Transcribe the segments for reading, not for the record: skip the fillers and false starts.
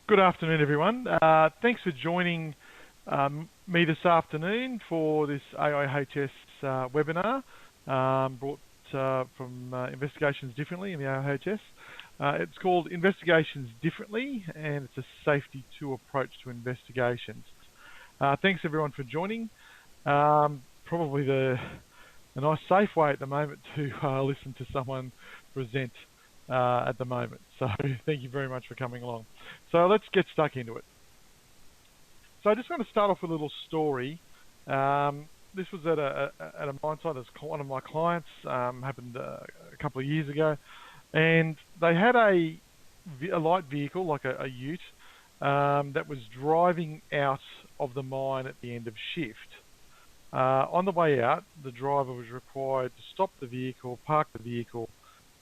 Good afternoon, everyone. Thanks for joining me this afternoon for this AIHS webinar brought from Investigations Differently in the AIHS. It's called Investigations Differently, and it's a Safety 2 approach to investigations. Thanks, everyone, for joining. Probably a nice, safe way at the moment to listen to someone present at the moment. So thank you very much for coming along. So let's get stuck into it. So I just want to start off with a little story. This was at a mine site. One of my clients happened a couple of years ago, and they had a light vehicle, like a ute, that was driving out of the mine at the end of shift. On the way out, the driver was required to stop the vehicle, park the vehicle,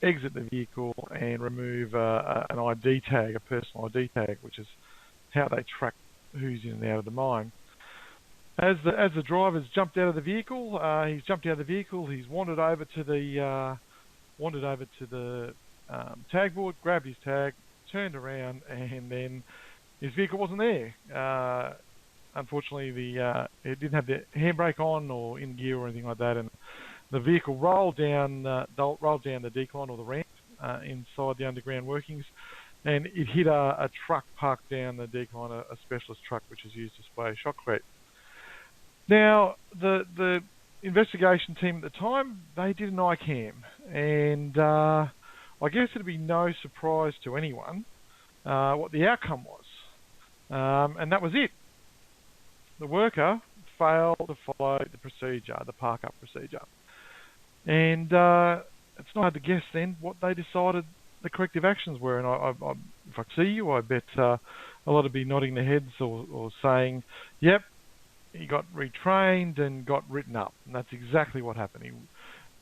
exit the vehicle, and remove an ID tag, a personal ID tag, which is how they track who's in and out of the mine. As the driver's jumped out of the vehicle, he's wandered over to the tag board, grabbed his tag, turned around, and then his vehicle wasn't there. Unfortunately, it didn't have the handbrake on or in gear or anything like that, and the vehicle rolled down the decline or the ramp inside the underground workings, and it hit a truck parked down the decline, a specialist truck which is used to spray shotcrete. Now, the investigation team at the time, they did an ICAM, and I guess it'd be no surprise to anyone what the outcome was, and that was it. The worker failed to follow the procedure, the park-up procedure. And it's not hard to guess then what they decided the corrective actions were. And if I see you, I bet a lot would be nodding their heads or saying, yep, he got retrained and got written up. And that's exactly what happened.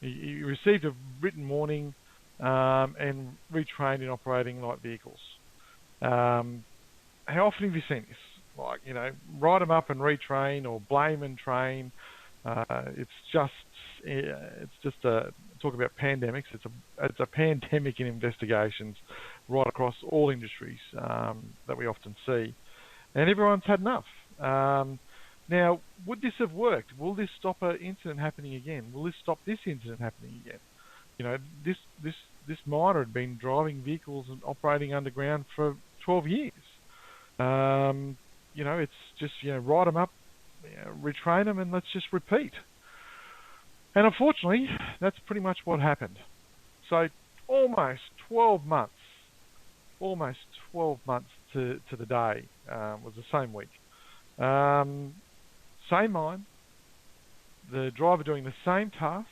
He received a written warning and retrained in operating light vehicles. How often have you seen this? Like, write them up and retrain, or blame and train. It's just talk about pandemics. It's a pandemic in investigations right across all industries that we often see, and everyone's had enough. Now, would this have worked? Will this stop an incident happening again? Will this stop this incident happening again? This miner had been driving vehicles and operating underground for 12 years. It's just write them up, retrain them, and let's just repeat. And unfortunately, that's pretty much what happened. So almost 12 months to the day was the same week. Same mine, the driver doing the same task,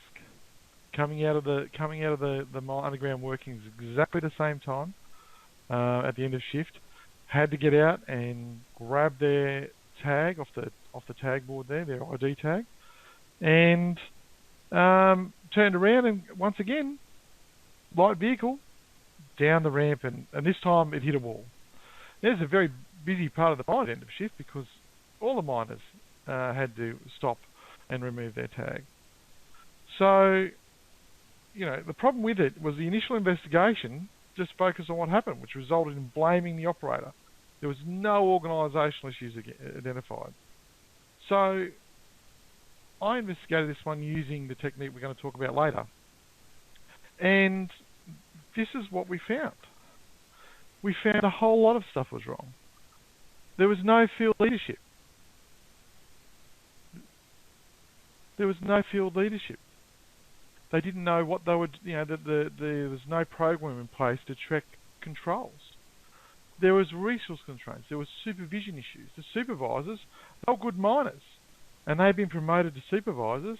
coming out of the mine underground workings exactly the same time at the end of shift, had to get out and grab their tag off the tag board there, their ID tag, and turned around, and once again, light vehicle down the ramp, and this time it hit a wall. There's a very busy part of the mine at the end of shift because all the miners had to stop and remove their tag. So, the problem with it was the initial investigation just focused on what happened, which resulted in blaming the operator. There was no organisational issues identified. So I investigated this one using the technique we're going to talk about later. And this is what we found. We found a whole lot of stuff was wrong. There was no field leadership. There They didn't know what they would, there was no program in place to track controls. There was resource constraints. There was supervision issues. The supervisors, they were good miners, and they'd been promoted to supervisors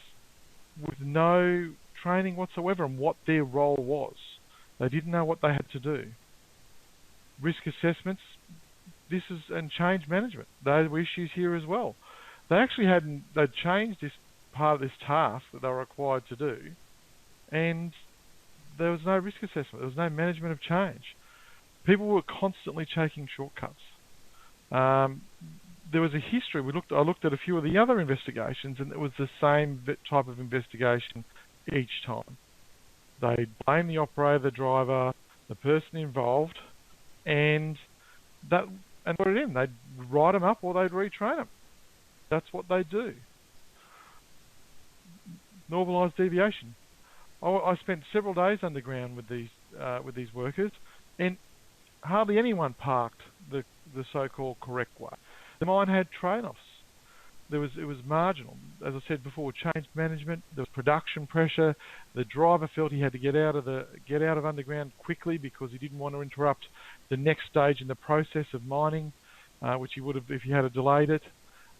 with no training whatsoever on what their role was. They didn't know what they had to do. Risk assessments, and change management. Those were issues here as well. They'd changed this part of this task that they were required to do, and there was no risk assessment. There was no management of change. People were constantly taking shortcuts. There was a history. I looked at a few of the other investigations, and it was the same type of investigation each time. They blamed the operator, the driver, the person involved, and that and put it in. They'd write them up or they'd retrain them. That's what they do. Normalised deviation. I spent several days underground with these workers, and hardly anyone parked the so-called correct way. The mine had trade-offs. It was marginal. As I said before, change management. There was production pressure. The driver felt he had to get out of underground quickly because he didn't want to interrupt the next stage in the process of mining, which he would have if he had delayed it.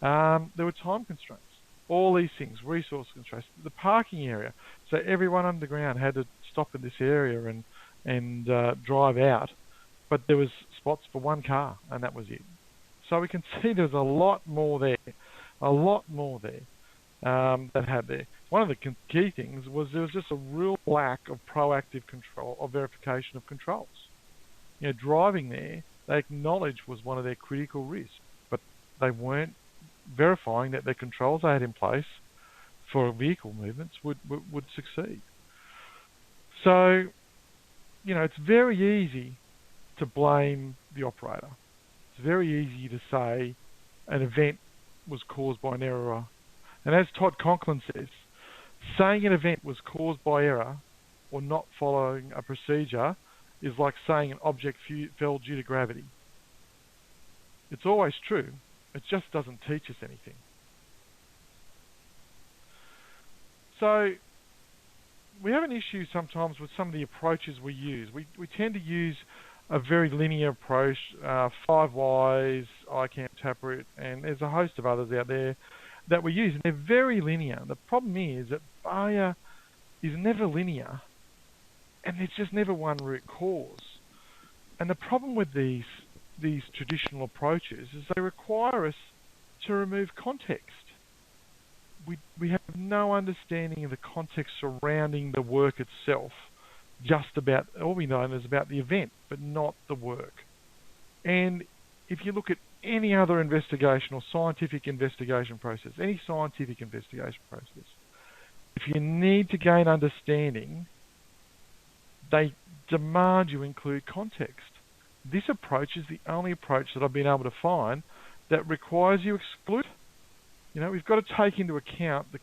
There were time constraints. All these things, resource constraints. The parking area. So everyone underground had to stop in this area and drive out, but there was spots for one car, and that was it. So we can see there's a lot more there. That had there. One of the key things was there was just a real lack of proactive control, of verification of controls. Driving there, they acknowledged was one of their critical risks, but they weren't verifying that the controls they had in place for vehicle movements would succeed. So, it's very easy to blame the operator. It's very easy to say an event was caused by an error. And as Todd Conklin says, saying an event was caused by error or not following a procedure is like saying an object fell due to gravity. It's always true. It just doesn't teach us anything. So we have an issue sometimes with some of the approaches we use. We tend to use a very linear approach, 5 whys, ICAM, Taproot, and there's a host of others out there that we use, and they're very linear. The problem is that failure is never linear, and there's just never one root cause. And the problem with these traditional approaches is they require us to remove context. We have no understanding of the context surrounding the work itself. Just about, all we know is about the event, but not the work. And if you look at any other investigation or scientific investigation process, any scientific investigation process, if you need to gain understanding, they demand you include context. This approach is the only approach that I've been able to find that requires you exclude. We've got to take into account the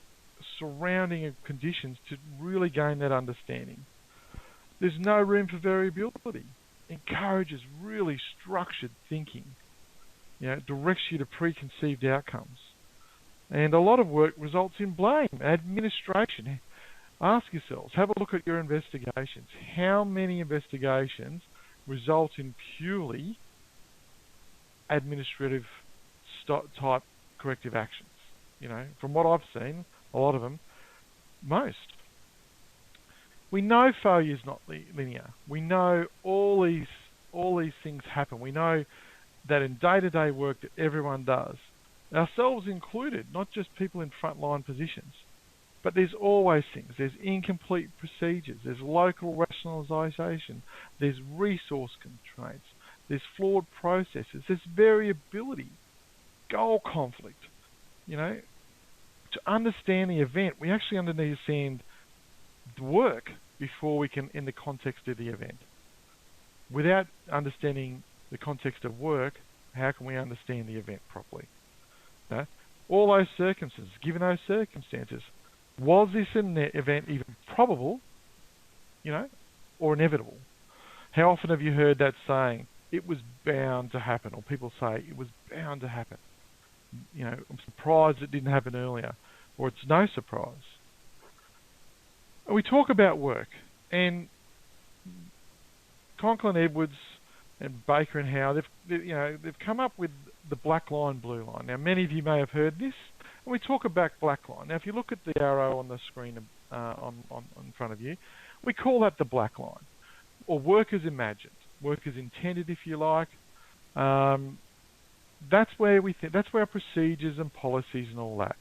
surrounding conditions to really gain that understanding. There's no room for variability. Encourages really structured thinking. It directs you to preconceived outcomes. And a lot of work results in blame, administration. Ask yourselves, have a look at your investigations. How many investigations result in purely administrative type corrective actions? From what I've seen, a lot of them, most. We know failure is not linear. We know all these things happen. We know that in day-to-day work that everyone does, ourselves included, not just people in frontline positions, but there's always things. There's incomplete procedures. There's local rationalisation. There's resource constraints. There's flawed processes. There's variability, goal conflict. To understand the event, we actually understand the work before we can, in the context of the event. Without understanding the context of work, how can we understand the event properly? All those circumstances, given those circumstances, was this event even probable, or inevitable? How often have you heard that saying, it was bound to happen, or people say, it was bound to happen? I'm surprised it didn't happen earlier, or it's no surprise. We talk about work, and Conklin, Edwards, and Baker and Howe, they've come up with the black line, blue line. Now, many of you may have heard this, and we talk about black line. Now, if you look at the arrow on the screen on in front of you, we call that the black line, or work as imagined, work as intended, if you like. That's where that's where our procedures and policies and all that.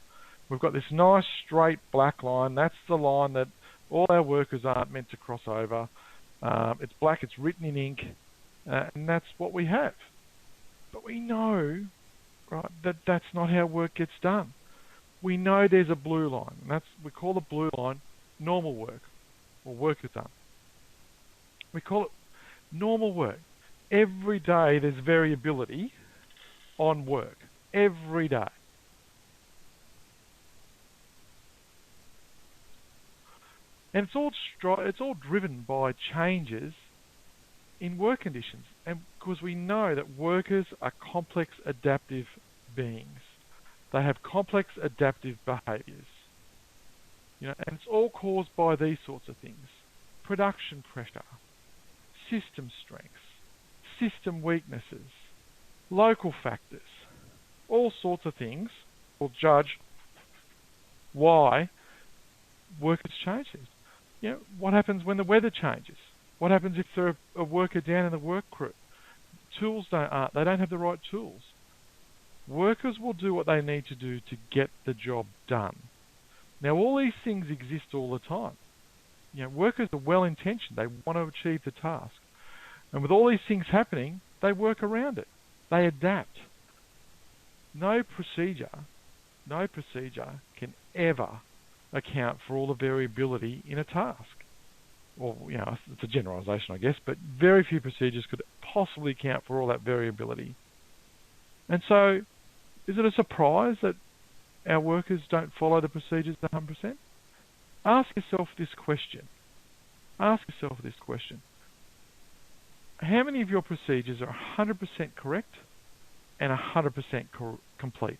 We've got this nice straight black line. That's the line that all our workers aren't meant to cross over. It's black, it's written in ink, and that's what we have. But we know, right, that that's not how work gets done. We know there's a blue line, and we call the blue line normal work, or work is done. We call it normal work. Every day there's variability, on work every day. And it's all driven by changes in work conditions, and because we know that workers are complex adaptive beings. They have complex adaptive behaviours. And it's all caused by these sorts of things: production pressure, system strengths, system weaknesses, local factors, all sorts of things will judge why workers change things. What happens when the weather changes? What happens if they're a worker down in the work crew? They don't have the right tools. Workers will do what they need to do to get the job done. Now, all these things exist all the time. Workers are well-intentioned. They want to achieve the task. And with all these things happening, they work around it. They adapt. No procedure can ever account for all the variability in a task. Well, it's a generalisation, I guess, but very few procedures could possibly account for all that variability. And so, is it a surprise that our workers don't follow the procedures 100%? Ask yourself this question. How many of your procedures are 100% correct and 100% complete?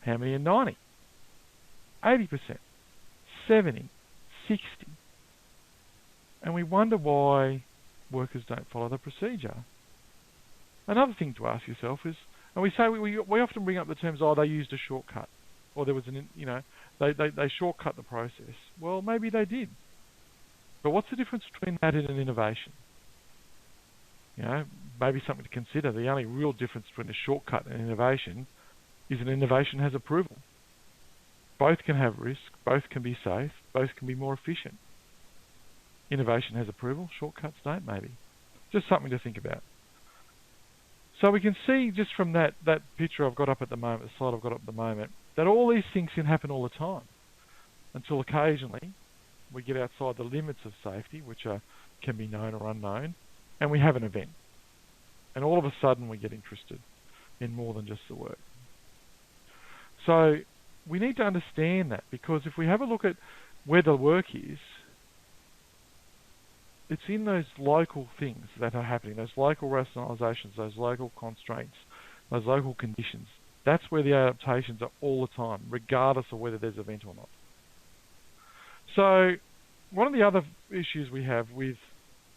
How many are 90%, 80%, 70%, 60%? And we wonder why workers don't follow the procedure. Another thing to ask yourself is, and we often bring up the terms, they used a shortcut, or there was they shortcut the process. Well, maybe they did. But what's the difference between that and an innovation? Maybe something to consider. The only real difference between a shortcut and an innovation is an innovation has approval. Both can have risk, both can be safe, both can be more efficient. Innovation has approval, shortcuts don't, maybe. Just something to think about. So we can see just from that picture I've got up at the moment, the slide I've got up at the moment, that all these things can happen all the time, until occasionally we get outside the limits of safety, which can be known or unknown, and we have an event. And all of a sudden we get interested in more than just the work. So we need to understand that, because if we have a look at where the work is, it's in those local things that are happening, those local rationalisations, those local constraints, those local conditions. That's where the adaptations are all the time, regardless of whether there's an event or not. So one of the other issues we have with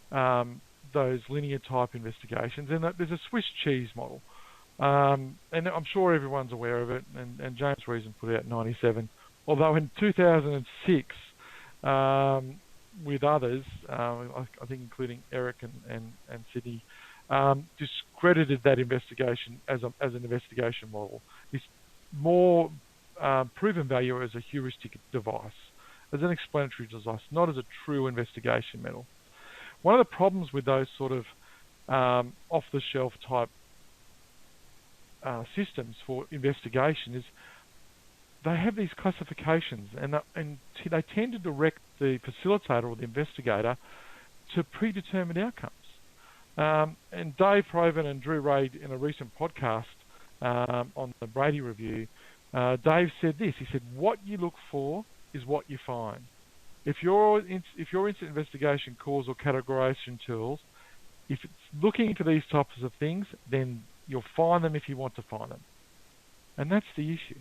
those linear type investigations, and there's a Swiss cheese model, and I'm sure everyone's aware of it, and James Reason put it out in 1997, although in 2006, with others, I think including Eric and Sydney, discredited that investigation as an investigation model. It's more proven value as a heuristic device, as an explanatory device, not as a true investigation model. One of the problems with those sort of off-the-shelf type systems for investigation is they have these classifications, and they tend to direct the facilitator or the investigator to predetermined outcomes. And Dave Proven and Drew Raid, in a recent podcast on the Brady Review, Dave said this. He said, "What you look for is what you find. If your incident investigation cause or categorization tools, if it's looking for these types of things, then you'll find them if you want to find them." And that's the issue.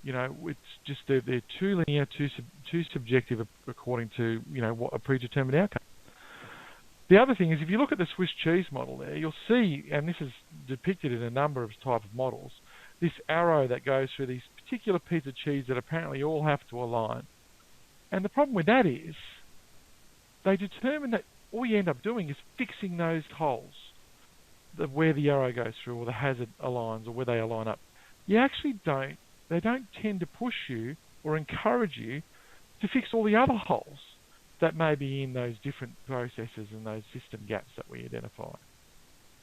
It's just they're too linear, too subjective according to what a predetermined outcome. The other thing is, if you look at the Swiss cheese model there, you'll see, and this is depicted in a number of type of models, this arrow that goes through these particular pieces of cheese that apparently all have to align. And the problem with that is, they determine that all you end up doing is fixing those holes, where the arrow goes through, or the hazard aligns, or where they align up. You actually don't. They don't tend to push you or encourage you to fix all the other holes that may be in those different processes and those system gaps that we identify.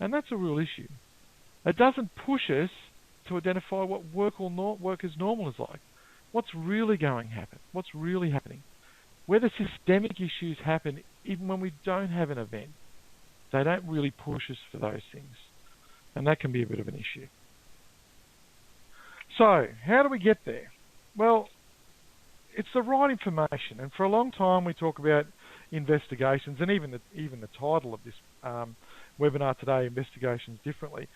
And that's a real issue. It doesn't push us to identify what workers' normal is like. What's really going to happen? What's really happening? Where the systemic issues happen, even when we don't have an event, they don't really push us for those things. and that can be a bit of an issue. So, how do we get there? Well, it's the right information, and for a long time we talk about investigations, and even the title of this webinar today, investigations differently.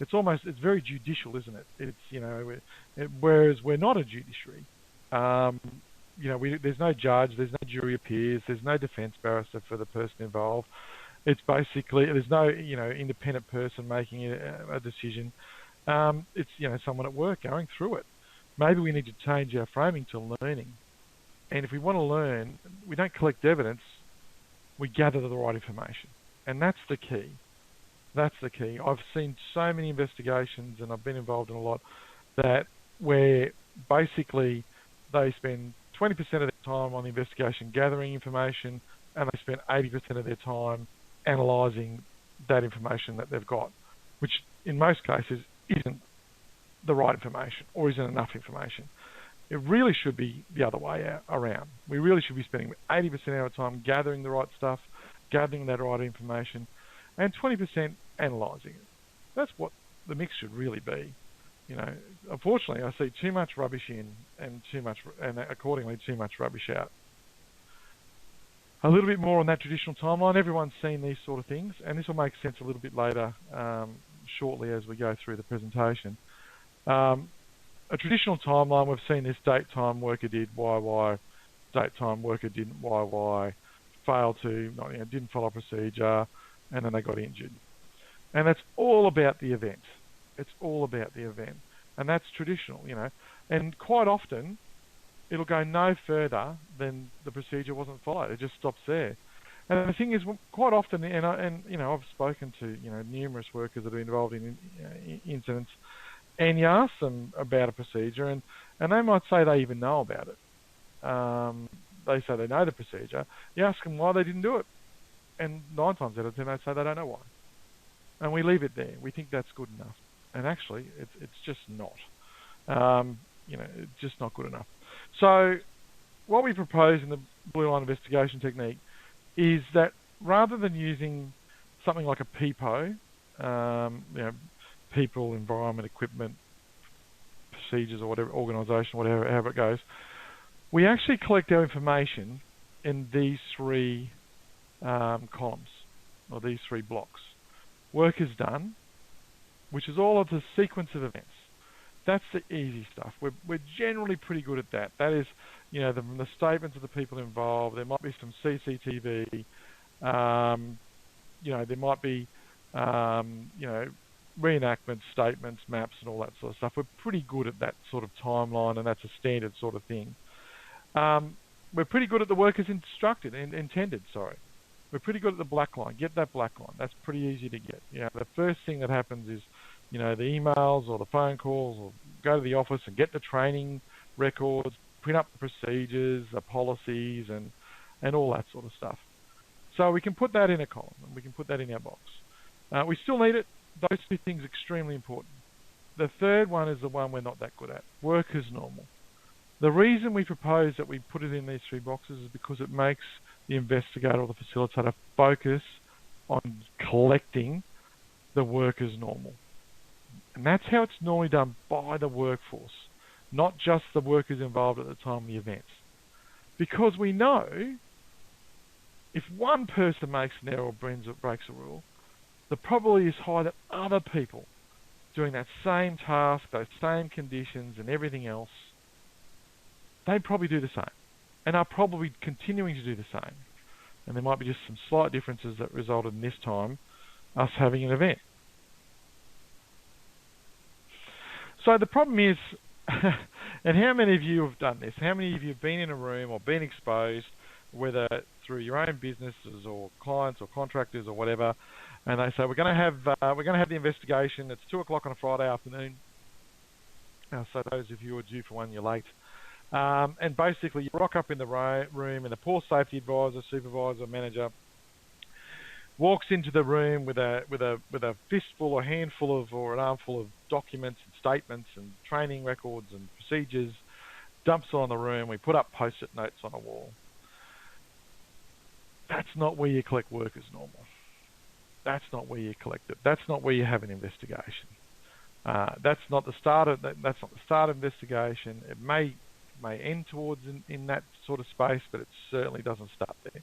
It's very judicial, isn't it? It's whereas we're not a judiciary. There's no judge, there's no jury of peers, there's no defence barrister for the person involved. It's basically there's no independent person making a decision. It's someone at work going through it. Maybe we need to change our framing to learning. And if we want to learn, we don't collect evidence, we gather the right information. And that's the key. That's the key. I've seen so many investigations, and I've been involved in a lot, where basically they spend 20% of their time on the investigation gathering information, and they spend 80% of their time analysing that information that they've got, which in most cases isn't the right information or isn't enough information. It really should be the other way around. We really should be spending 80% of our time gathering the right stuff, gathering that right information, and 20% analysing it. That's what the mix should really be. Unfortunately, I see too much rubbish in and accordingly too much rubbish out. A little bit more on that traditional timeline. Everyone's seen these sort of things, and this will make sense a little bit later, shortly as we go through the presentation. A traditional timeline, we've seen this: date time worker did Y, date time worker didn't Y, failed to, didn't follow procedure, and then they got injured. And that's all about the event. It's all about the event. And that's traditional, And quite often, it'll go no further than the procedure wasn't followed. It just stops there. And the thing is, quite often, I've spoken to, numerous workers that are involved in incidents, and you ask them about a procedure, and they might say they even know about it. They say they know the procedure. You ask them why they didn't do it, and 9 times out of 10 they say they don't know why. And we leave it there. We think that's good enough. And actually, it's just not. It's just not good enough. So what we propose in the blue line investigation technique is that rather than using something like a PEPO, people, environment, equipment, procedures, or whatever, organisation, however it goes, we actually collect our information in these 3 columns, or these 3 blocks. Work is done, which is all of the sequence of events. That's the easy stuff. We're generally pretty good at that. That is, the statements of the people involved. There might be some CCTV. There might be, reenactments, statements, maps, and all that sort of stuff. We're pretty good at that sort of timeline, and that's a standard sort of thing. We're pretty good at the work as intended. We're pretty good at the black line. Get that black line. That's pretty easy to get. The first thing that happens is, the emails or the phone calls, or go to the office and get the training records, print up the procedures, the policies, and all that sort of stuff. So we can put that in a column, and we can put that in our box. We still need it. Those 2 things are extremely important. The third one is the one we're not that good at. Work as normal. The reason we propose that we put it in these 3 boxes is because it makes the investigator or the facilitator focus on collecting the work as normal. And that's how it's normally done by the workforce, not just the workers involved at the time of the events. Because we know if one person makes an error or breaks a rule, the probability is high that other people doing that same task, those same conditions and everything else, they probably do the same, and are probably continuing to do the same. And there might be just some slight differences that resulted in this time us having an event. So the problem is, and how many of you have done this? How many of you have been in a room or been exposed, whether through your own businesses or clients or contractors or whatever, and they say we're going to have the investigation. It's 2:00 on a Friday afternoon. So those of you who are due for one, you're late. And basically, you rock up in the room, and the poor safety advisor, supervisor, manager walks into the room with a fistful or handful of, or an armful of documents and statements and training records and procedures, dumps on the room. We put up post-it notes on a wall. That's not where you collect work as normal. that's not where you collect it. That's not where you have an investigation. That's not the start of that's not the start of investigation. It may end towards in that sort of space, but it certainly doesn't start there.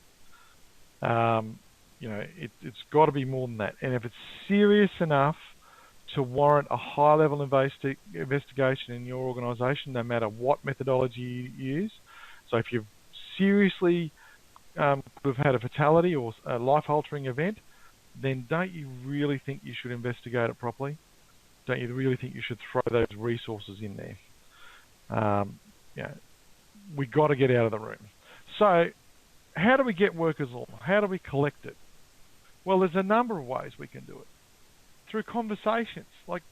It's got to be more than that. And if it's serious enough to warrant a high-level investigation in your organisation, no matter what methodology you use, so if you've seriously could have had a fatality or a life-altering event, then don't you really think you should investigate it properly? Don't you really think you should throw those resources in there? We got to get out of the room. So how do we get workers' law? How do we collect it? Well, there's a number of ways we can do it. Through conversations, like,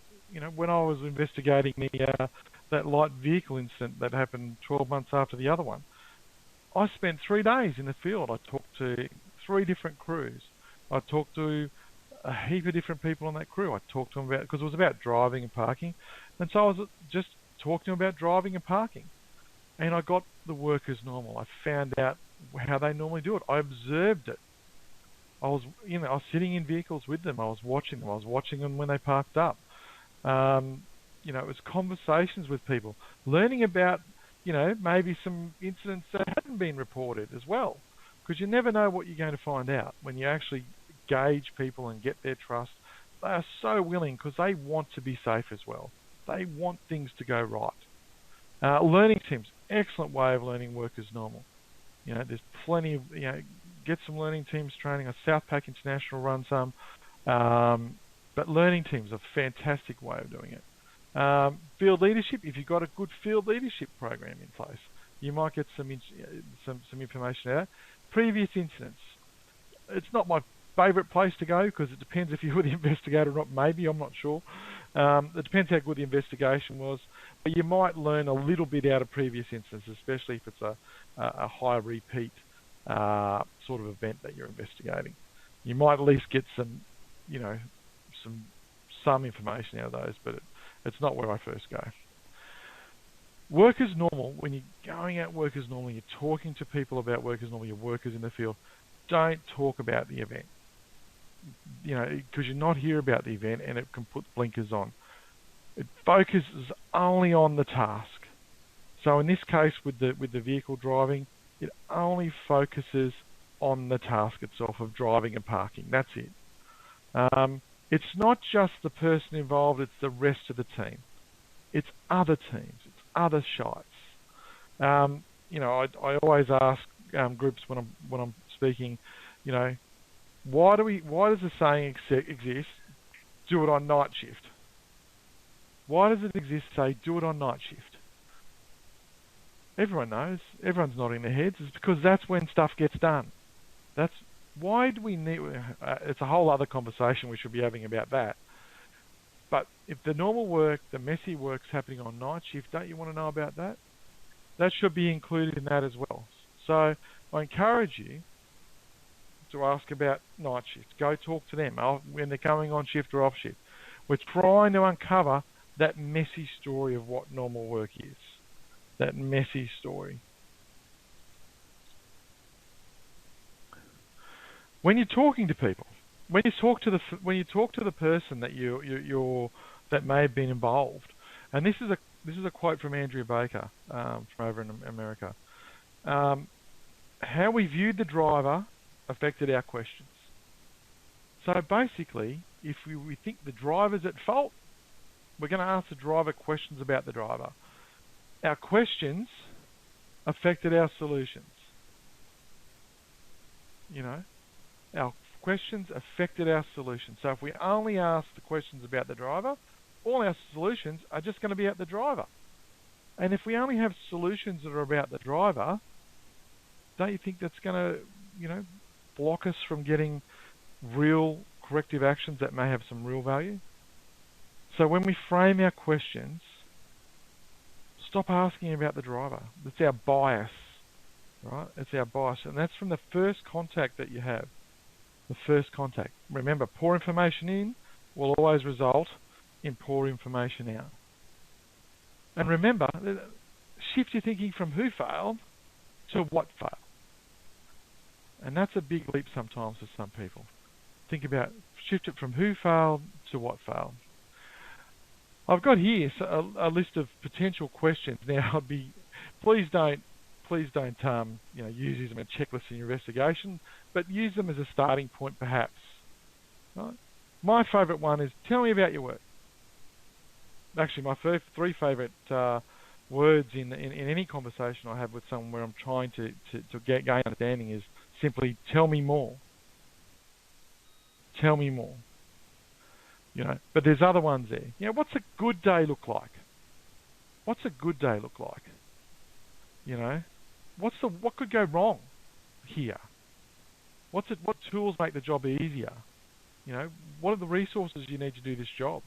when I was investigating that light vehicle incident that happened 12 months after the other one, I spent 3 days in the field. I talked to 3 different crews. I talked to a heap of different people on that crew. I talked to them because it was about driving and parking. And so I was just talking to them about driving and parking. And I got the workers normal. I found out how they normally do it. I observed it. I was sitting in vehicles with them. I was watching them. I was watching them when they parked up. It was conversations with people, learning about, maybe some incidents that hadn't been reported as well, because you never know what you're going to find out when you actually gauge people and get their trust. They are so willing because they want to be safe as well. They want things to go right. Learning teams, excellent way of learning work as normal. There's plenty of, get some learning teams training. Southpack International run some. But learning teams are a fantastic way of doing it. Field leadership, if you've got a good field leadership program in place, you might get some information out. Previous incidents. It's not my favourite place to go because it depends if you were the investigator or not. Maybe, I'm not sure. It depends how good the investigation was. But you might learn a little bit out of previous incidents, especially if it's a high repeat sort of event that you're investigating. You might at least get some information out of those, but it's not where I first go. Work as normal, when you're going out work as normal, you're talking to people about work as normal, your workers in the field, don't talk about the event. Because you're not here about the event and it can put blinkers on. It focuses only on the task. So in this case with the vehicle driving, it only focuses on the task itself of driving and parking. That's it. It's not just the person involved, it's the rest of the team. It's other teams, it's other sites. I always ask groups when I'm speaking, why does the saying exist, do it on night shift? Why does it exist, say, do it on night shift? Everyone knows, everyone's nodding their heads. It's because that's when stuff gets done. That's why do we need, it's a whole other conversation we should be having about that. But if the normal work, the messy work's happening on night shift, don't you want to know about that? That should be included in that as well. So I encourage you to ask about night shift. Go talk to them when they're coming on shift or off shift. We're trying to uncover that messy story of what normal work is. That messy story. When you're talking to people, when you talk to the person that that may have been involved, and this is a quote from Andrea Baker from over in America. How we viewed the driver affected our questions. So basically, if we think the driver's at fault, we're going to ask the driver questions about the driver. Our questions affected our solutions. Our questions affected our solutions. So if we only ask the questions about the driver, all our solutions are just going to be about the driver. And if we only have solutions that are about the driver, don't you think that's going to, block us from getting real corrective actions that may have some real value? So when we frame our questions, stop asking about the driver. That's our bias, right? It's our bias. And that's from the first contact that you have. The first contact. Remember, poor information in will always result in poor information out. And remember, shift your thinking from who failed to what failed. And that's a big leap sometimes for some people. Think about, shift it from who failed to what failed. I've got here a list of potential questions. Now, please don't use them as a checklist in your investigation, but use them as a starting point, perhaps. Right? My favourite one is, tell me about your work. Actually, my three favourite words in any conversation I have with someone where I'm trying to gain understanding is simply, tell me more. Tell me more. But there's other ones there. What's a good day look like? What's a good day look like? What could go wrong here? What tools make the job easier? What are the resources you need to do this job?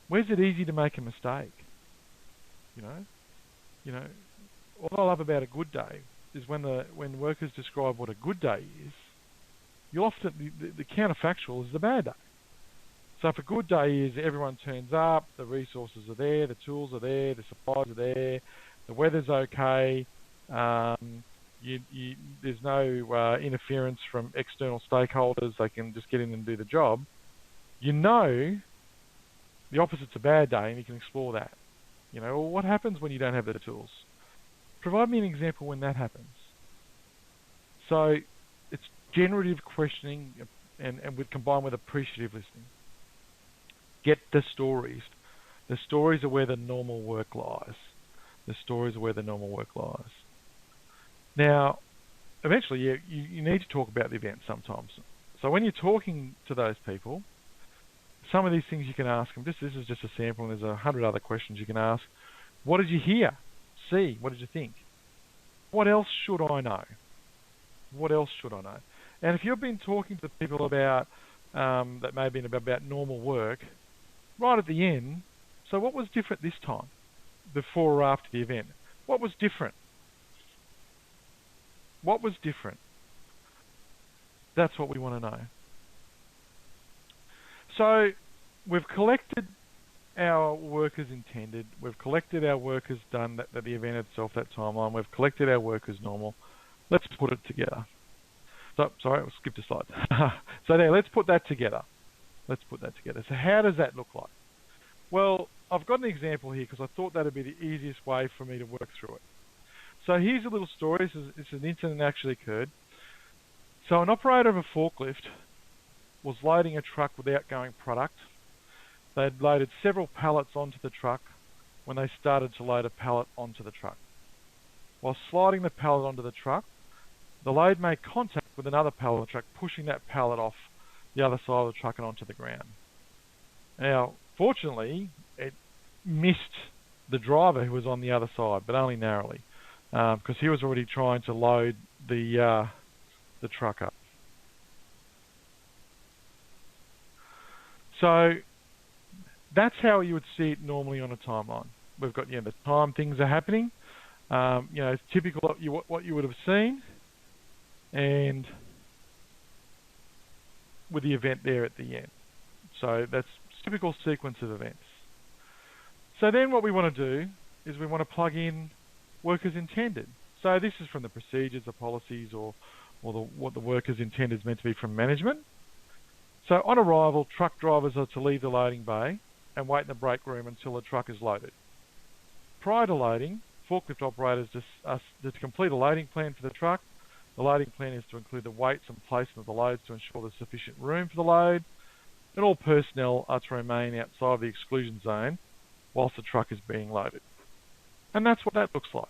Where's it easy to make a mistake? What I love about a good day is when workers describe what a good day is, you often the counterfactual is the bad day. So if a good day is everyone turns up, the resources are there, the tools are there, the supplies are there, the weather's okay, there's no interference from external stakeholders, they can just get in and do the job, the opposite's a bad day, and you can explore that. Well, what happens when you don't have the tools? Provide me an example when that happens. So it's generative questioning and combined with appreciative listening. Get the stories. The stories are where the normal work lies. The stories are where the normal work lies. Now, eventually, you need to talk about the event sometimes. So when you're talking to those people, some of these things you can ask them. This is just a sample, and there's 100 other questions you can ask. What did you hear? See? What did you think? What else should I know? What else should I know? And if you've been talking to people about that may have been about normal work, right at the end, so what was different this time, before or after the event? What was different? What was different? That's what we want to know. So we've collected our work as intended. We've collected our work as done, that the event itself, that timeline. We've collected our work as normal. Let's put it together. So, sorry, I skipped a slide. So let's put that together. Let's put that together. So how does that look like? Well, I've got an example here because I thought that would be the easiest way for me to work through it. So here's a little story. It's an incident that actually occurred. So an operator of a forklift was loading a truck with outgoing product. They'd loaded several pallets onto the truck when they started to load a pallet onto the truck. While sliding the pallet onto the truck, the load made contact with another pallet on the truck, pushing that pallet off the other side of the truck and onto the ground. Now, fortunately, it missed the driver who was on the other side, but only narrowly, because he was already trying to load the truck up. So that's how you would see it normally on a timeline. We've got the time things are happening. It's typical of what you would have seen, and with the event there at the end. So that's typical sequence of events. So then what we want to do is we want to plug in work as intended. So this is from the procedures, the policies, or what the work as intended is meant to be from management. So on arrival, truck drivers are to leave the loading bay and wait in the break room until the truck is loaded. Prior to loading, forklift operators are to complete a loading plan for the truck. The loading plan is to include the weights and placement of the loads to ensure there's sufficient room for the load, and all personnel are to remain outside the exclusion zone whilst the truck is being loaded. And that's what that looks like.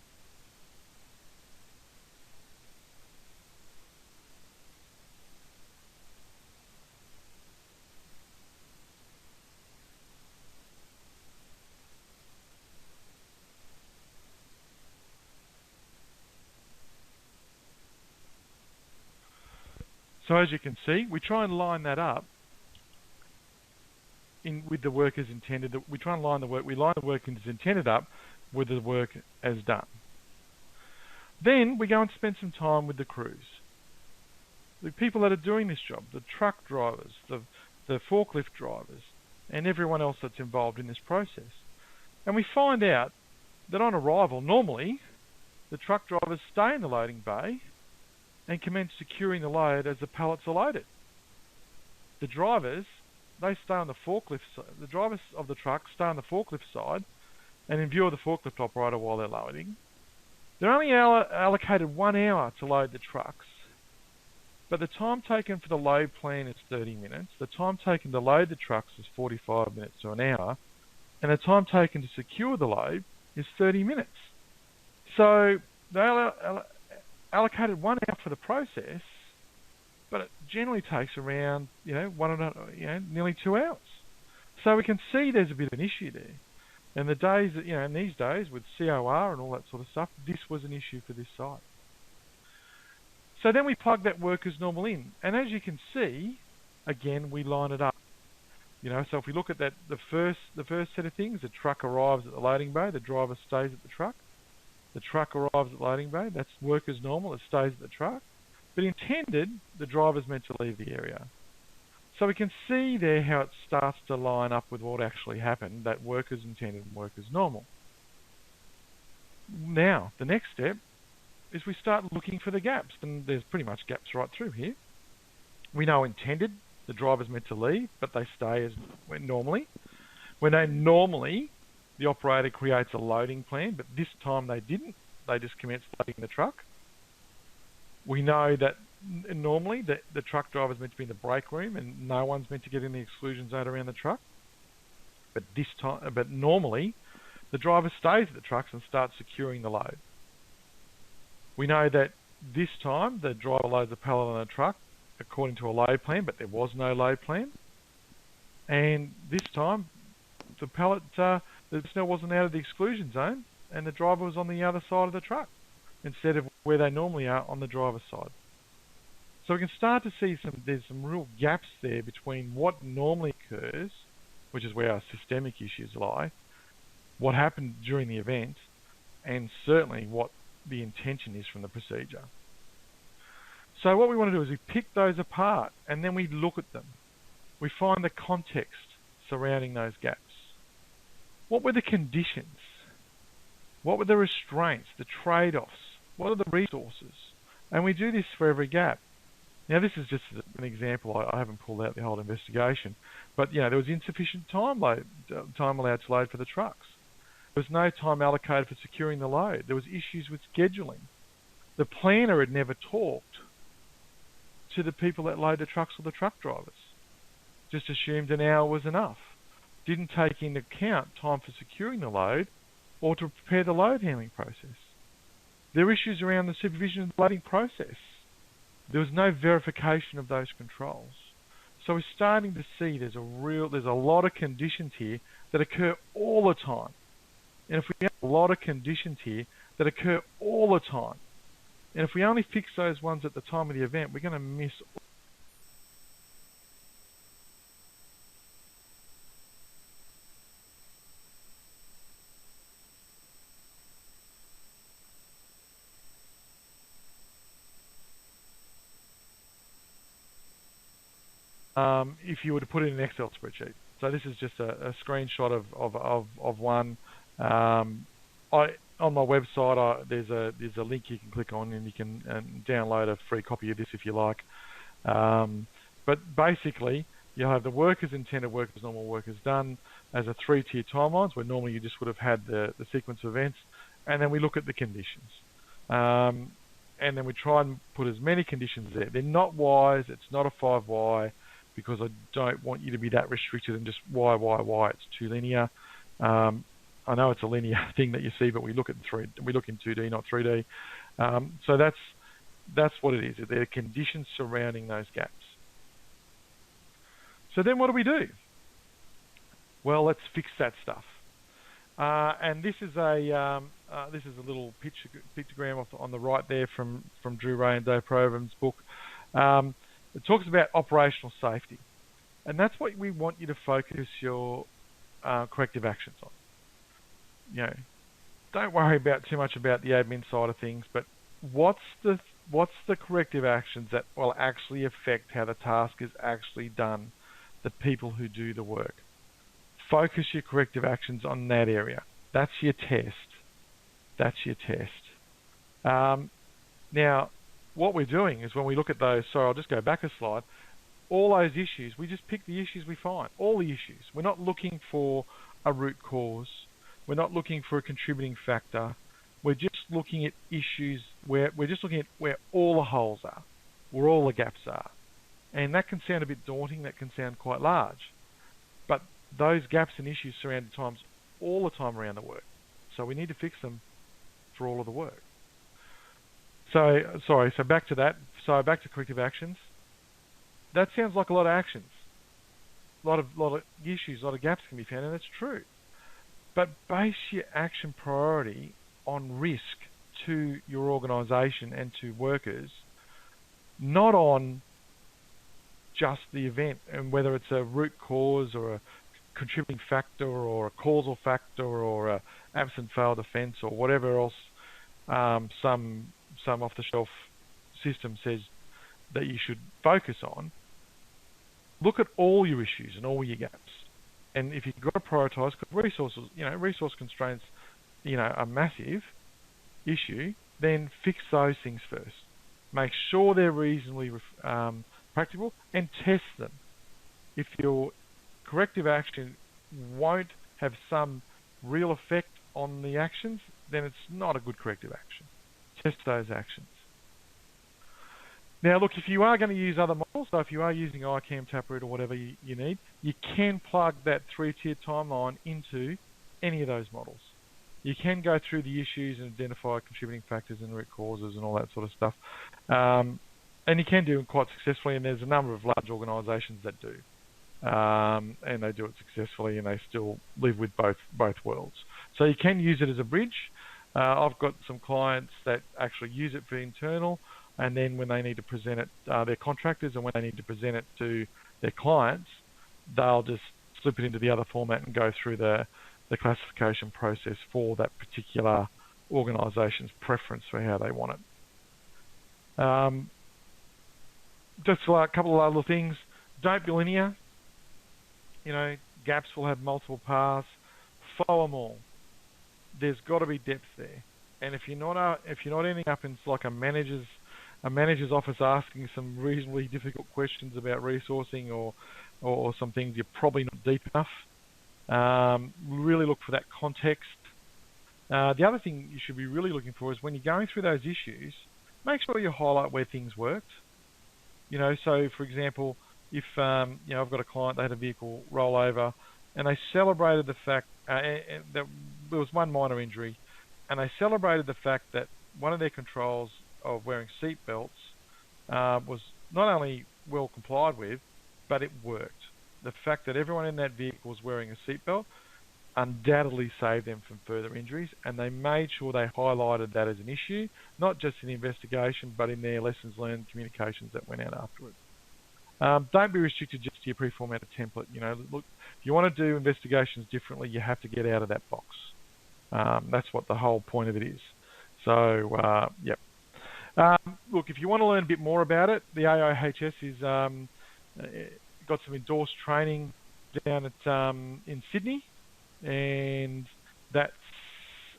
So as you can see, we try and line that up with the work as intended. We try and line the work as intended up with the work as done. Then we go and spend some time with the crews, the people that are doing this job, the truck drivers, the forklift drivers, and everyone else that's involved in this process. And we find out that on arrival, normally, the truck drivers stay in the loading bay and commence securing the load as the pallets are loaded. The drivers, they stay on the forklift side. The drivers of the truck stay on the forklift side and in view of the forklift operator while they're loading. They're only allocated 1 hour to load the trucks, but the time taken for the load plan is 30 minutes. The time taken to load the trucks is 45 minutes to an hour, and the time taken to secure the load is 30 minutes. So they allocated 1 hour for the process, but it generally takes around, nearly 2 hours. So we can see there's a bit of an issue there. And the days, in these days with COR and all that sort of stuff, this was an issue for this site. So then we plug that work as normal in, and as you can see, again we line it up. So if we look at that, the first set of things, the truck arrives at the loading bay, the driver stays at the truck. The truck arrives at the loading bay, that's work as normal, it stays at the truck. But intended, the driver's meant to leave the area. So we can see there how it starts to line up with what actually happened, that work as intended and work as normal. Now, the next step is we start looking for the gaps, and there's pretty much gaps right through here. We know intended, the driver's meant to leave, but they stay as normally. We know normally the operator creates a loading plan, but this time they didn't. They just commenced loading the truck. We know that normally the truck driver's meant to be in the break room and no one's meant to get in the exclusion zone around the truck. But normally the driver stays at the trucks and starts securing the load. We know that this time the driver loads a pallet on a truck according to a load plan, but there was no load plan. And this time the pallet, the snow wasn't out of the exclusion zone and the driver was on the other side of the truck instead of where they normally are on the driver's side. So we can start to see there's some real gaps there between what normally occurs, which is where our systemic issues lie, what happened during the event, and certainly what the intention is from the procedure. So what we want to do is we pick those apart and then we look at them. We find the context surrounding those gaps. What were the conditions? What were the restraints, the trade-offs? What are the resources? And we do this for every gap. Now, this is just an example. I haven't pulled out the whole investigation. But, there was insufficient time allowed to load for the trucks. There was no time allocated for securing the load. There was issues with scheduling. The planner had never talked to the people that load the trucks or the truck drivers. Just assumed an hour was enough. Didn't take into account time for securing the load or to prepare the load handling process. There were issues around the supervision of the loading process. There was no verification of those controls. So we're starting to see there's a lot of conditions here that occur all the time. And if we have a lot of conditions here that occur all the time, and if we only fix those ones at the time of the event, we're going to miss if you were to put it in an Excel spreadsheet. So this is just a screenshot of one. On my website, there's a link you can click on and you can download a free copy of this if you like. But basically, you'll have the work as intended, work as normal, work as done as a 3-tier timelines where normally you just would have had the sequence of events, and then we look at the conditions. And then we try and put as many conditions there. They're not Ys, it's not a 5Y, because I don't want you to be that restricted and just Y. It's too linear. I know it's a linear thing that you see, but we look in 2D, not 3D. So that's what it is. There are conditions surrounding those gaps. So then what do? Well, let's fix that stuff. And this is a little pictogram on the right there from Drew Ray and Dave Proven's book. It talks about operational safety, and that's what we want you to focus your corrective actions on. Don't worry too much about the admin side of things, but what's the corrective actions that will actually affect how the task is actually done, the people who do the work. Focus your corrective actions on that area. That's your test. Now, what we're doing is when we look at those, sorry, I'll just go back a slide. all those issues, we just pick the issues we find, all the issues. We're not looking for a root cause. We're not looking for a contributing factor. We're just looking at issues where all the holes are, where all the gaps are. And that can sound a bit daunting, that can sound quite large. But those gaps and issues surround times all the time around the work. So we need to fix them for all of the work. So back to that. So back to corrective actions. That sounds like a lot of actions. A lot of issues, a lot of gaps can be found, and that's true. But base your action priority on risk to your organisation and to workers, not on just the event and whether it's a root cause or a contributing factor or a causal factor or a absent failed offence or whatever else some off-the-shelf system says that you should focus on. Look at all your issues and all your gaps. And if you've got to prioritise, because resource constraints, are a massive issue, then fix those things first. Make sure they're reasonably practical and test them. If your corrective action won't have some real effect on the actions, then it's not a good corrective action. Test those actions. Now, look, if you are going to use other models, so if you are using ICAM, Taproot, or whatever you need, you can plug that 3-tier timeline into any of those models. You can go through the issues and identify contributing factors and root causes and all that sort of stuff. And you can do it quite successfully, and there's a number of large organisations that do. And they do it successfully, and they still live with both worlds. So you can use it as a bridge. I've got some clients that actually use it for internal, and then when they need to present it, their contractors, and when they need to present it to their clients, they'll just slip it into the other format and go through the classification process for that particular organisation's preference for how they want it. Just a couple of other things. Don't be linear. Gaps will have multiple paths. Follow them all. There's got to be depth there. And if you're not ending up in like a manager's office asking some reasonably difficult questions about resourcing or some things, you're probably not deep enough. Really look for that context. The other thing you should be really looking for is when you're going through those issues, make sure you highlight where things worked. So for example, if I've got a client, they had a vehicle rollover, and they celebrated the fact that there was one minor injury, and they celebrated the fact that one of their controls of wearing seat belts was not only well complied with, but it worked. The fact that everyone in that vehicle was wearing a seatbelt undoubtedly saved them from further injuries, and they made sure they highlighted that as an issue, not just in the investigation, but in their lessons learned communications that went out afterwards. Don't be restricted just to your pre-formatted template. Look, if you want to do investigations differently, you have to get out of that box. That's what the whole point of it is. So, yep. Look, if you want to learn a bit more about it, the AIHS is got some endorsed training down at in Sydney, and that's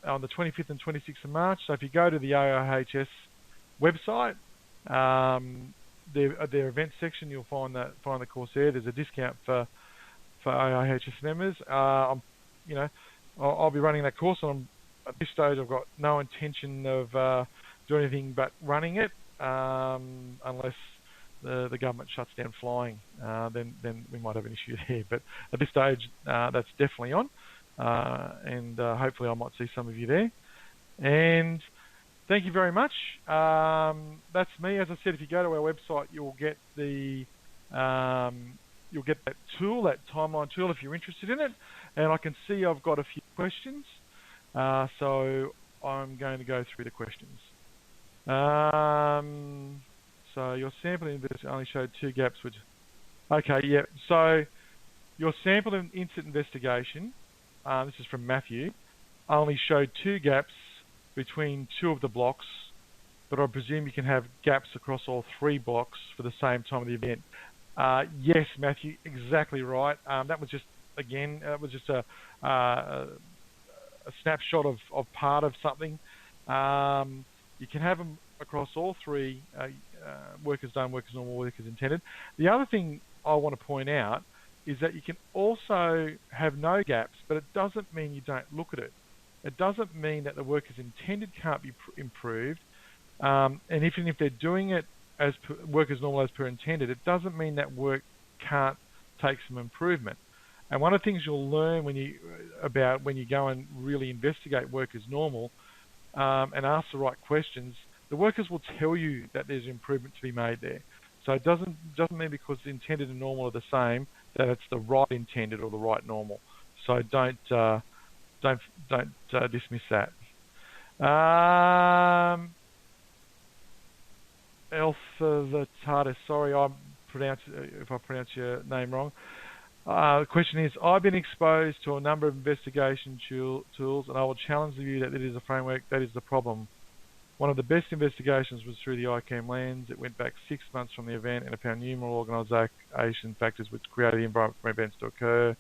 on the 25th and 26th of March. So if you go to the AIHS website, their events section, you'll find the course there. There's a discount for AIHS members. I'll be running that course, and at this stage I've got no intention of doing anything but running it, unless the government shuts down flying. Then we might have an issue there. But at this stage, that's definitely on, and hopefully I might see some of you there. And thank you very much. That's me. As I said, if you go to our website, you'll get that tool, that timeline tool, if you're interested in it. And I can see I've got a few questions, so I'm going to go through the questions. So your sample investigation only showed 2 gaps, which, okay, yeah. So your sample and incident investigation, this is from Matthew, only showed 2 gaps between 2 of the blocks, but I presume you can have gaps across all 3 blocks for the same time of the event. Yes, Matthew, exactly right. That was just, again, a snapshot of part of something. You can have them across all 3 work as done, work as normal, work as intended. The other thing I want to point out is that you can also have no gaps, but it doesn't mean you don't look at it. It doesn't mean that the work as intended can't be improved. And even if they're doing it as work as normal as per intended, it doesn't mean that work can't take some improvement. And one of the things you'll learn when you go and really investigate work as normal and ask the right questions, the workers will tell you that there's improvement to be made there. So it doesn't mean because intended and normal are the same that it's the right intended or the right normal. So don't dismiss that. Alpha Vitatis, sorry if I pronounce your name wrong. The question is, I've been exposed to a number of investigation tools, and I will challenge the view that it is a framework that is the problem. One of the best investigations was through the ICAM lens. It went back 6 months from the event, and it found numerous organisation factors which created the environment for events to occur.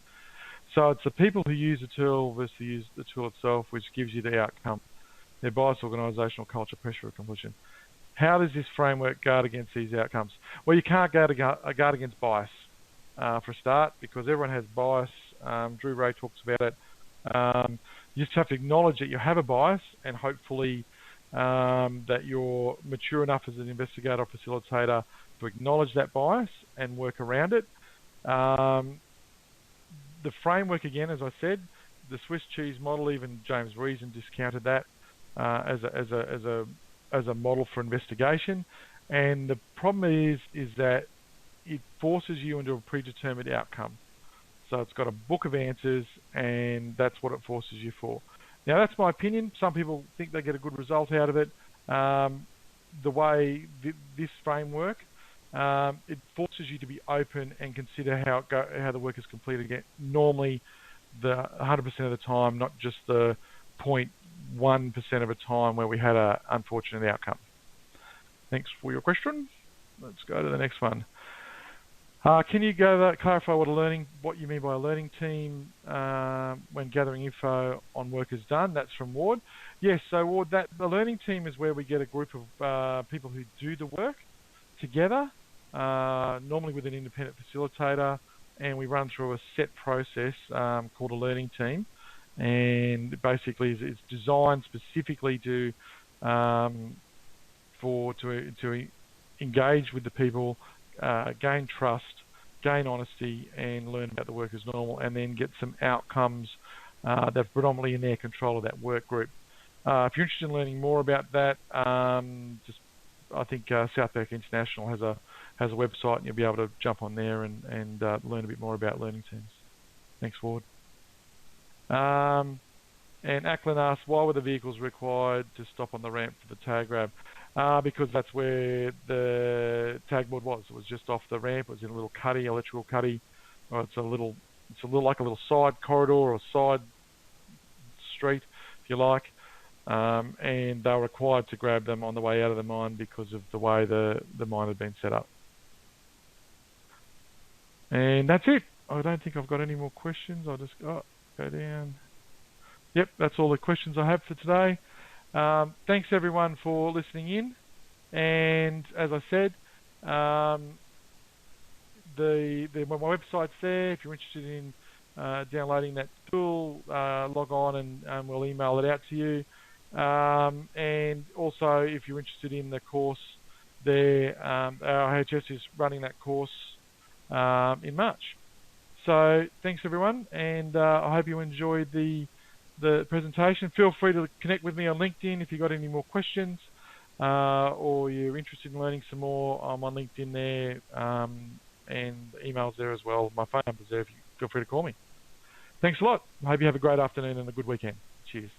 So it's the people who use the tool versus use the tool itself which gives you the outcome. Their bias, organisational culture, pressure of completion. How does this framework guard against these outcomes? Well, you can't guard against bias for a start, because everyone has bias. Drew Ray talks about it. You just have to acknowledge that you have a bias, and hopefully that you're mature enough as an investigator or facilitator to acknowledge that bias and work around it. The framework, again, as I said, the Swiss cheese model, even James Reason discounted that as a model for investigation. And the problem is that it forces you into a predetermined outcome. So it's got a book of answers, and that's what it forces you for. Now, that's my opinion. Some people think they get a good result out of it. The way this framework, it forces you to be open and consider how the work is completed again. Normally, the 100% of the time, not just the 0.1% of a time where we had an unfortunate outcome. Thanks for your question. Let's go to the next one. Can you clarify what you mean by a learning team when gathering info on work is done? That's from Ward. Yes, so Ward, the learning team is where we get a group of people who do the work together, normally with an independent facilitator, and we run through a set process called a learning team. And basically, it's designed specifically to engage with the people, gain trust, gain honesty, and learn about the work as normal, and then get some outcomes that are predominantly in their control of that work group. If you're interested in learning more about that, I think Southbank International has a website, and you'll be able to jump on there and learn a bit more about learning teams. Thanks, Ward. And Ackland asks, why were the vehicles required to stop on the ramp for the tag grab? Because that's where the tag board was. It was just off the ramp. It was in a little cuddy, electrical cuddy. Or it's a little like a little side corridor or side street, if you like. And they were required to grab them on the way out of the mine because of the way the mine had been set up. And that's it. I don't think I've got any more questions. I'll just go down. Yep, that's all the questions I have for today. Thanks everyone for listening in, and as I said, my website's there. If you're interested in downloading that tool, log on and we'll email it out to you. And also, if you're interested in the course there, our HS is running that course in March. So thanks everyone, and I hope you enjoyed the presentation. Feel free to connect with me on LinkedIn if you've got any more questions, or you're interested in learning some more. I'm on LinkedIn there, and emails there as well. My phone number's there. Feel free to call me. Thanks a lot. I hope you have a great afternoon and a good weekend. Cheers.